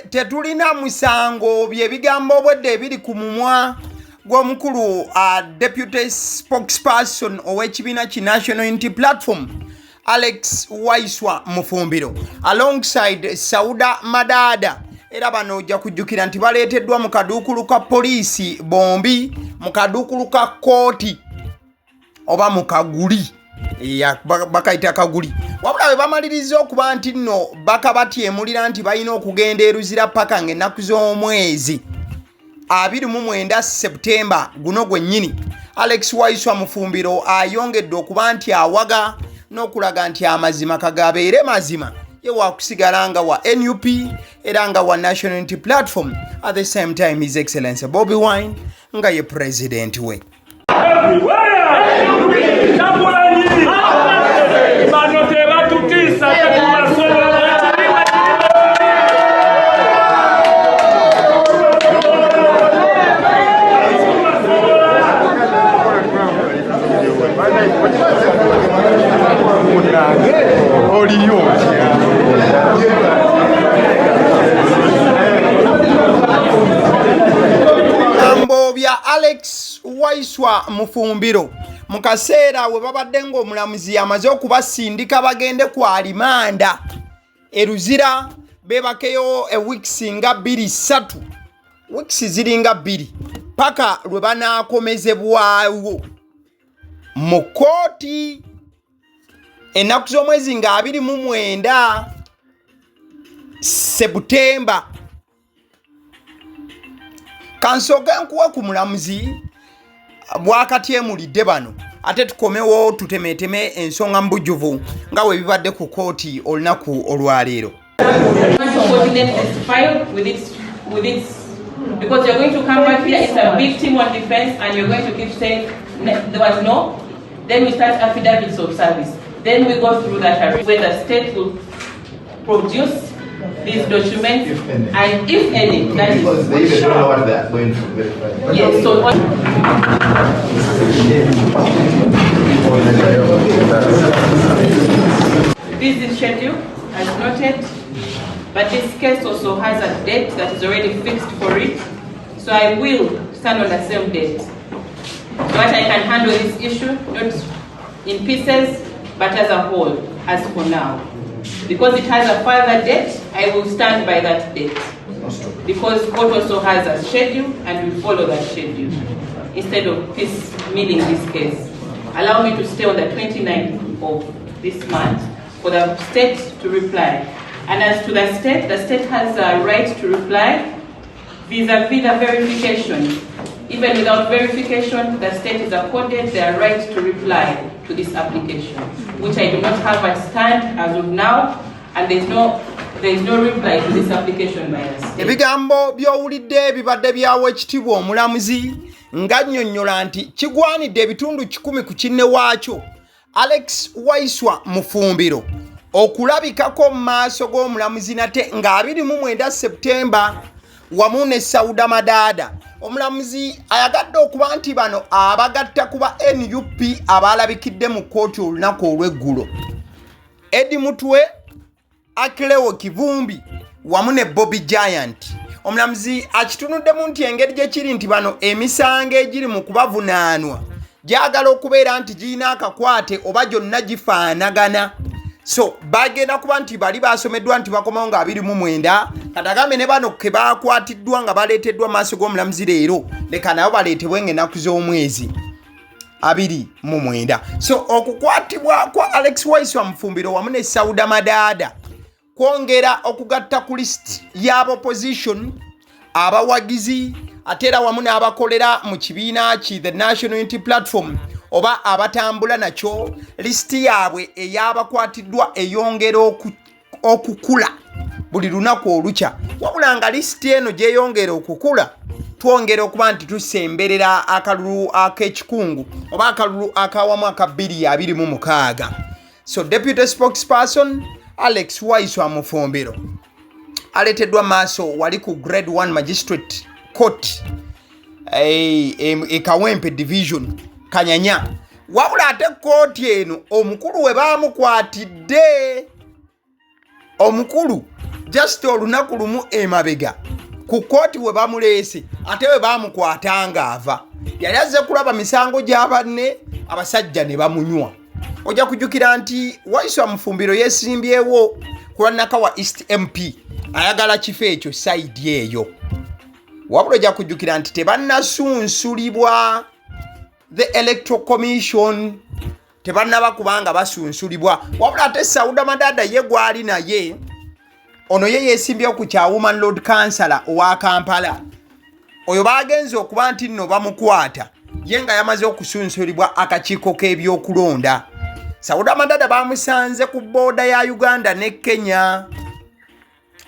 Tetulina musango bye bigambo obwedde ebiri ku mumwa gw'omukulu deputy spokesperson ow'ekibiina ki National Unity Platform Alex Waiswa Mufumbiro alongside Sauda Madaada. Era bano ojja kujjukira nti baleeteddwa mu kaduukulu ka poliisi bombi mu kaduukulu ka kooti oba mu kaguli bakayita kaguli. Wabula bwe bamaliriza okuba nti nno bakabatyemulira nti balina okugenda e Luzira paka ng'ennaku z'omwezi 29 Septemba guno gwennyini, Alex Waiswa Mufumbiro ayongedde okuba nti awaga n'okulaga nti amazima kagabeere mazima ye waakusigala nga wa NUP era nga wa National Unity Platform. At the same time, His Excellency Bobi Wine nga ye president we. Ambo bya Alex Waiswa Mufumbiro mu kaseera we babadde ng'omulamuzi amaze okubasindika bagende ku alimanda e Luzira bebakeyo weeks nga 2-3 weeks ziringa 2 paka lwe banaakomezebwawo mu kooti ennaku z'omwezi nga 29 Septemba. Kansooke nkuwa ku mulamuzi bwakatyemulidde bano ate tukomewo tutemeteme ensonga mbujjuvu nga we bibadde ku kooti olunaku olwaleero. Because you're going to come back here, it's a big team on defense, and you're going to keep saying there was no. Then we start affidavits of service. Then we go through that where the state will produce these documents, and if any, that is because they even don't know what they're going to verify. Yes, so this is schedule as noted, but this case also has a date that is already fixed for it. So I will stand on the same date, so that I can handle this issue not in pieces but as a whole as for now. Because it has a further date, I will stand by that date. Because court also has a schedule and we follow that schedule. Instead of piecemealing this case, allow me to stay on the 29th of this month for the state to reply. And as to the state has a right to reply vis-a-vis the verification. Even without verification, the state is accorded their right to reply to this application, which I do not have at stand as of now, and there is no reply to this application by the state. Ebigambo by'owulidde bibadde byawo ekitibwa omulamuzi nga nnyonnyola nti kigwanidde ebitundu 10 ku kinne waakyo Alex Waiswa Mufumbiro okulabikako mu maaso g'omulamuzi nate nga 29 Septemba wamu ne Sauda Madaada. Omulamuzi ayagadde okuba nti bano abagatta kuba NUP abalabikidde mu kooti olunaku olw'eggulo. Edi Mutwe, Akilewo Kivumbi wamu ne Bobby Giant. Omulamuzi akitunuddemu nti engeri gye kiri nti bano emisango egiri mu kubavunaanwa gyagala okubeera nti girina akakwate oba gyonna gifaanagana. So bagenda kuba nti bali basomeddwa nti bakomawo nga 29 katagambe ne bano ke bakwatiddwa nga baleeteddwa maaso g'omulamuzi leero leka nabo baleetebwe ng'ennaku z'omwezi 29. So okukwatibwa kwa Alex Waiswa Mufumbiro wamu ne Sauda Madaada kwongera okugatta ku list y'abopposition abawagizi ate era wamu n'abakolera mu kibiina ki the National Unity Platform oba abatambula nakyo. Listi yaabwe ey'abakwatiddwa eyongera okukula buli lunaku olukya. Wabula nga listi eno gyeyongera okukula twongera okuba nti tusemberera akalulu ak'ekikungu oba akalulu akawamu aka 2026. So deputy spokesperson Alex Waiswa Mufumbiro aleteddwa maaso wali ku grade 1 magistrate court Kawempe division Kanyanya. Wabula ate kooti eno omukulu we bamukwatidde, omukulu just olunaku lumu emabega ku kooti we bamuleese ate we bamukwatanga ava yali azze kulaba misango gy'abanne abasajja ne bamunywa. Ojja kujjukira nti Waiswa Mufumbiro yeesimbyewo ku Nakawa East MP ayagala kifo ekyo side eyo. Wabula ojja kujjukira nti tebannasunsulibwa the electoral commission, tebannaba kubanga basunsulibwa. Wabula ate Sauda Madaada ye gwali naye ono ye yeesimbyewo ku kya woman lord councillor owa Kampala. Oyo bagenze okuba nti nno bamukwata ye nga yamaze okusunsulibwa akakiiko k'ebyokulonda. Sauda Madaada bamusanze ku booda ya Uganda ne Kenya.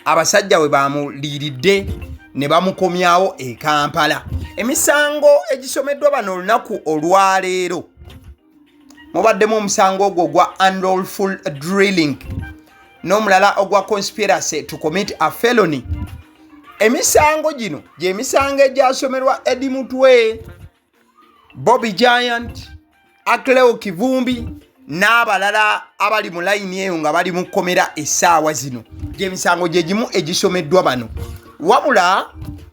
Abasajja we bamuliiridde ne bamukomyawo e Kampala. Emisango egisomeddwa bano olunaku olwaleero mubaddemu omusango ogwo gwa unlawful drilling n'omulala ogwa conspiracy to commit a felony. Emisango gino gy'emisango egyasomerwa Eddie Mutwe, Bobby Giant, Akleo Kivumbi n'abalala abali mu layini eyo nga bali mu kkomera essaawa zino. Gy'emisango gye gimu egisomeddwa bano. Wabula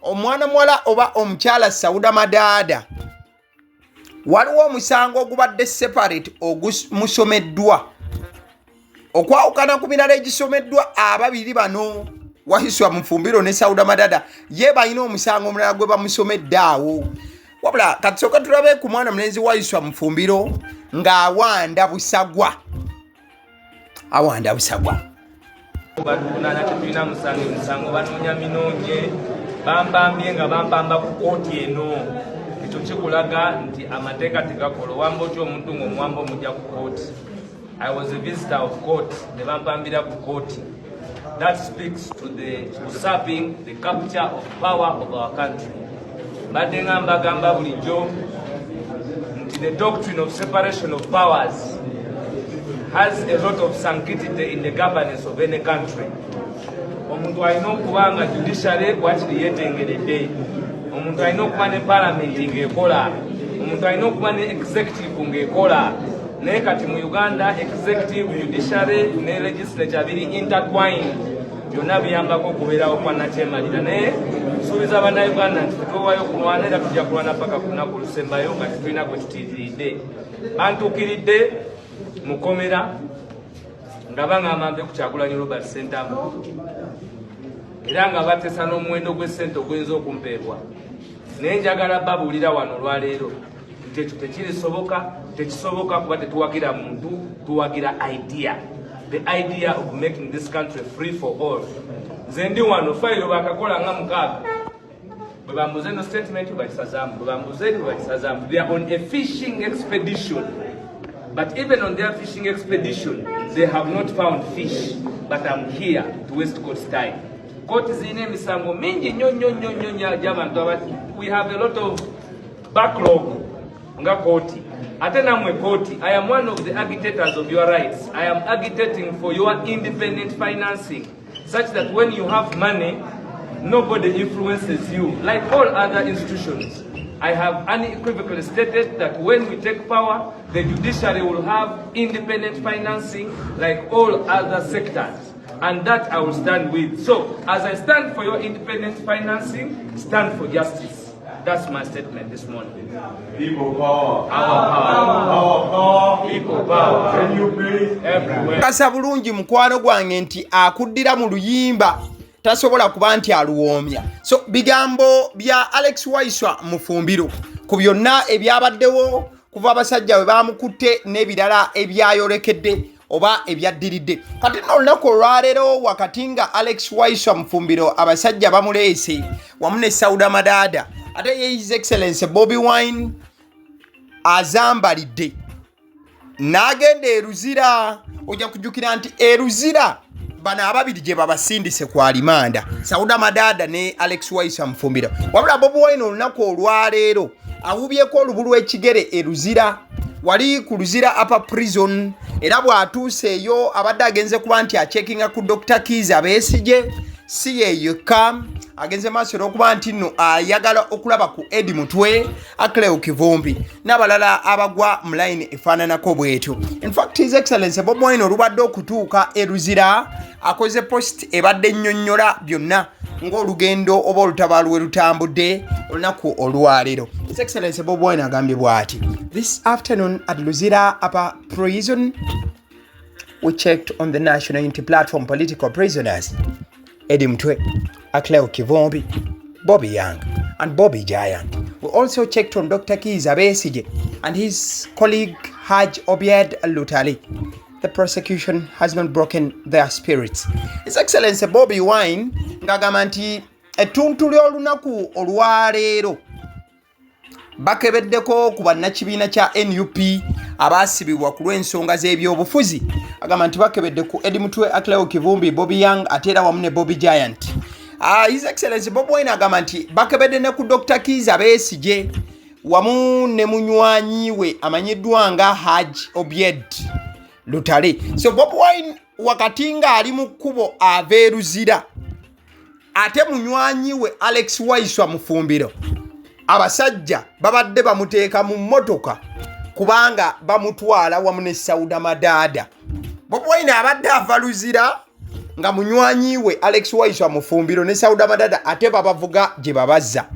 omwana muwala oba omukyala Sauda Madaada waliwo omusango ogubadde separate ogumusomeddwa okwawukana ku mirala egisomeddwa ababiri bano Waiswa Mufumbiro ne Sauda Madaada ye balina omusango omulala gwe bamusomedde awo. Wabula katusooka tulabe ku mwana mulenzi Waiswa Mufumbiro ng'awanda busagwa. Awanda busagwa. Batunana tetulina musango banoonya minonye bampambye nga bampamba ku kooti eno. Ekyo kikulaga nti amateeka tegakola. Owamba otya omuntu ng'omuwamba omujja ku kooti. I was a visitor of court. Ne bampambira ku kooti. That speaks to the usurping the capture of power of our country. Badde nga mbagamba bulijjo nti the doctrine of separation of powers has a lot of sanctity in the governance of any country. Omuntu alina okuba nga judicial bwakiri yeetengeredde. Omuntu alina okuba ne parliament ng'ekola. Omuntu alina okuba ne executive ng'ekola. Naye kati mu Uganda executive, judiciary ne legislature biri intertwined. Byonna biyambako okubeerawo kwa nakyemalira. Naye nsuubiza bannayuganda nti tetwewayo kulwana era tujja kulwana paka ku lunaku lusembayo nga tetulina gwe tutiriiridde. Bantuukiridde mukomera nga baŋŋamba mbe ku Kyagulanyi Robert Ssentamu era nga bateesa n'omuwendo gw'essente oguyinza okumpeebwa. Naye njagala babuulira wano olwaleero nti ekyo tekisoboka kuba tetuwagira muntu, tuwagira idea. The idea of making this country free for all. Nze ndi wano fayiro bakakola nga 6 bwe bambuze no statement bakisazaamu, bwe bambuze bakisazaamu. They are on a fishing expedition. But even on their fishing expedition, they have not found fish. But I'm here to waste Court's time. Court is in emisango mingi nnyo gy'abantu abati. We have a lot of backlog nga Court. Ate namwe Court, I am one of the agitators of your rights. I am agitating for your independent financing, such that when you have money, nobody influences you, like all other institutions. I have unequivocally stated that when we take power, the judiciary will have independent financing like all other sectors. And that I will stand with. So, as I stand for your independent financing, stand for justice. That's my statement this morning. People power. Our power. People power. Can you please? Everywhere. Kasa bulungi mukwano gwange nti akuddira mu luyimba tasobola kuba nti aluwoomya. So bigambo bya Alex Waiswa Mufumbiro ku byonna ebyabaddewo kuva abasajja we bamukutte n'ebirala ebyayolekedde oba ebyaddiridde. Kati nno olunaku olwaleero wakati nga Alex Waiswa Mufumbiro abasajja bamuleese wamu ne Sauda Madaada ate ye His Excellency Bobby Wine azambalidde n'agenda e Luzira. Ojja kujjukira nti e Luzira bano ababiri gye babasindise ku alimanda, Sauda Madaada ne Alex Waiswa Mufumbiro. Wabula Bobi Wine olunaku olwaleero awubyeko olubulu ekigere e Luzira, wali ku Luzira upper prison, era bw'atuuseeyo abadde agenze kuba nti acheckinga ku Dr. Kiza Besigye, si ye yekka agenze maaso okuba nti nno ayagala okulaba ku Edi Mutwe, Akleo Kivumbi n'abalala abagwa mu line efaananako bwetyo. In fact, His Excellency Bobi Wine olubadde okutuuka e Luzira akoze post ebadde nnyonnyola byonna ng'olugendo oba olutabaalo we lutambudde olunaku olwaleero. His Excellency Bobi Wine agambye bw'ati: This afternoon at Luzira upper prison, we checked on the National Unity Platform political prisoners, Edi Mutwe, Akleo Kivumbi, Bobby Young, and Bobby Giant. We also checked on Dr. Kiza Besigye and his colleague Haj Obied Lutali. The prosecution has not broken their spirits. His Excellency Bobby Wine ngagamba nti ettuntu ly'olunaku olwaleero bakebeddeko ku bannakibiina kya NUP abaasibibwa ku lw'ensonga z'ebyobufuzi. Agamba nti bakebedde ku Edi Mutwe, Akleo Kivumbi, Bobby Young ate era wamu ne Bobby Giant. His Excellency Bobi Wine agamba nti bakebedde ne ku Dr. Kiza Besigye wamu ne munywanyi we amanyiddwa nga Haj Obied Lutale. So Bobi Wine wakati nga ali mu kkubo ava e Luzira, ate munywanyi we Alex Waiswa Mufumbiro abasajja babadde bamuteeka mu mmotoka kubanga bamutwala wamu ne Sauda Madaada. Bobi Wine abadde ava Luzira nga munywanyi we Alex Waiswa Mufumbiro ne Sauda Madaada ate babavuga gye babazza.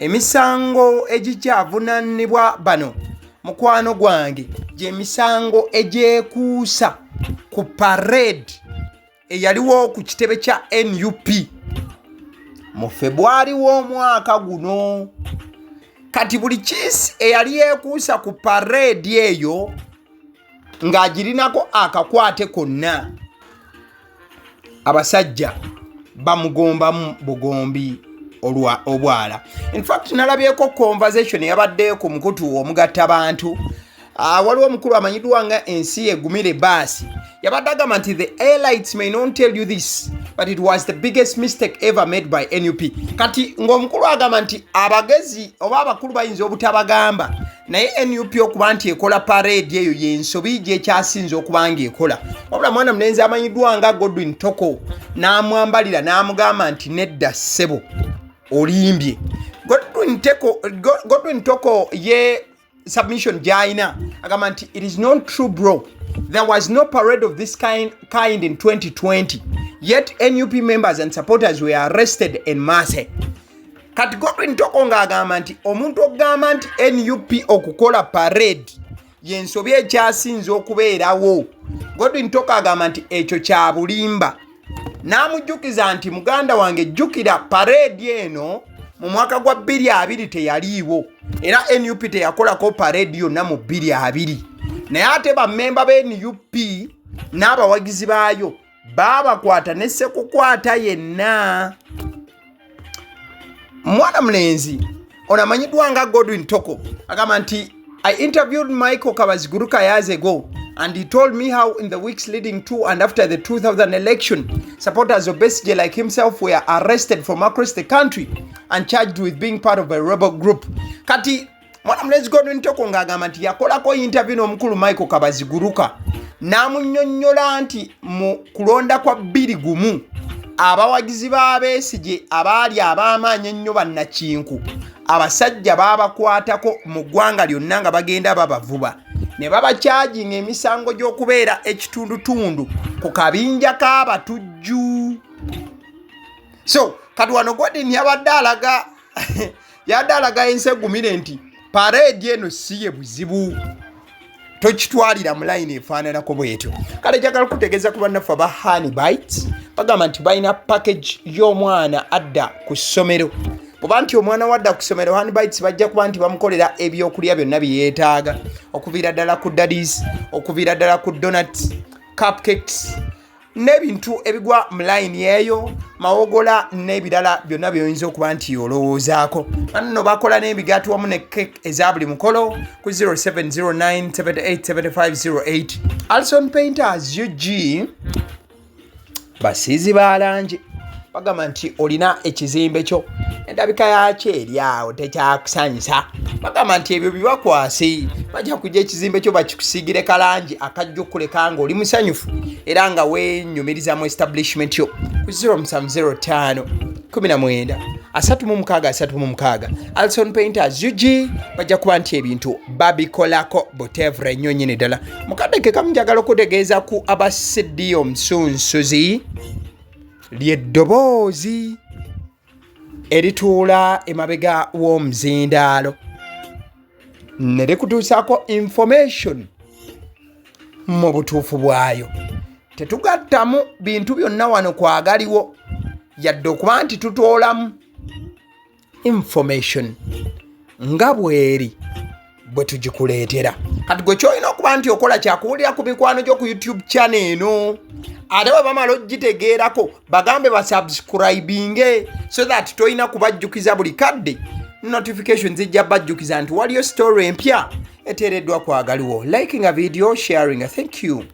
Emisango egikyavunanibwa bano mukwano gwange gy'emisango egyekuusa ku parade eyaliwo ku kitebe kya NUP mu February w'omwaka guno. Kati buli kiisi eyali ekuusa ku parade eyo ng'agirinako akakwate konna, abasajja bamugombamu bugombi obwala. In fact, nalabyeko conversation yabadde ku mukutu omugatta bantu. Waliwo omukulu amanyiddwa nga ensi egumire baasi yabadde agamba nti the airlights may not tell you this, but it was the biggest mistake ever made by NUP. Kati ng'omukulu agamba nti abagezi oba abakulu bayinza obutabagamba, naye NUP okuba nti ekola parade eyo y'ensobi gy'ekyasinze okuba ng'ekola. Wabula mwana mulenzi amanyiddwa nga Godwin Toko n'amwambalira n'amugamba nti nedda ssebo olimbye. Godwin Toko ye submission jaina agamba nti it is not true bro, there was no parade of this kind in 2020, yet NUP members and supporters were arrested en masse. Kati Godwin Toko ng'agamba nti omuntu okugamba nti NUP okukola parade y'ensobi ekyasinze okubeerawo, Godwin Toko agamba nti ekyo kya bulimba. N'amujjukiza nti muganda wange jjukira parade eno mu mwaka gwa 2020 teyaliiwo, era NUP teyakolako parade yonna mu 2020. Naye ate bammemba be NUP n'abawagizi baayo baabakwata ne sekukwata yenna. Mwana mulenzi ono amanyiddwa nga Godwin Toko agamba nti I interviewed Michael Kabaziguruka years ago and he told me how in the weeks leading to and after the 2000 election, supporters of Besigye like himself were arrested from across the country and charged with being part of a rebel group. Kati mwana mlezi Godwin Toko ng'agamba nti yakolako interview n'omukulu Michael Kabaziguruka n'amunnyonnyola nti mu kulonda kwa 2021 abawagizi ba Besigye abaali ab'amaanyi ennyo bannakinku abasajja baabakwatako mu ggwanga lyonna nga bagenda babavuba ne babakyajinga emisango gy'okubeera ekitundutundu ku kabinja k'abatujju. So kati wano Godwin yabadde alaga ensi egumire nti parade eno si ye buzibu, tokitwalira mu line efaananako bwetyo. Kale njagala kutegeeza ku bannaffe aba Honey Bites bagamba nti balina package y'omwana adda ku ssomero. Bw'oba nti omwana wadda ku ssomero, Honey Bites bajja kuba nti bamukolera ebyokulya byonna bye yeetaaga, okuviira ddala ku daddies, okuviira ddala ku donuts, cupcakes n'ebintu ebigwa mu line eyo, mawogola n'ebirala byonna by'oyinza okuba nti olowoozaako. Banno bakola n'emigaati wamu ne cake eza buli mukolo ku 0709787508. Alson Painters UG basiizi balanje bagamba nti olina ekizimbe kyo endabika yakyo eri awo tekyakusanyusa bagamba nti ebyo bibakwasi bajja kujja ekizimbe kyo bakikusiigire kalangi akajja okuleka nga oli musanyufu era nga wenyumiriza mu establishment yo ku 0705 19 36 Alson Painters UG bajja kuba nti ebintu babikolako butevre nnyo nnyini ddala mukadde ke kamunjagala okutegeeza ku Abasidye omusunsuzi ly'eddoboozi erituula emabega w'omuzindaalo ne likutuusaako information mu butuufu bwayo. Tetugattamu bintu byonna wano kwagaliwo yadde okuba nti tutoolamu information nga bweri bwe tugikuleetera. Kati gwe kyolina okuba nti okola kyakuwulira ku mikwano gyo ku YouTube channel eno ate bwe bamala ogitegeerako bagambe basubscribinge so that toyina kubajjukiza buli kadde notification zijja bajjukiza nti waliyo story empya eteereddwa kwagaliwo. Liking a video, sharing a thank you.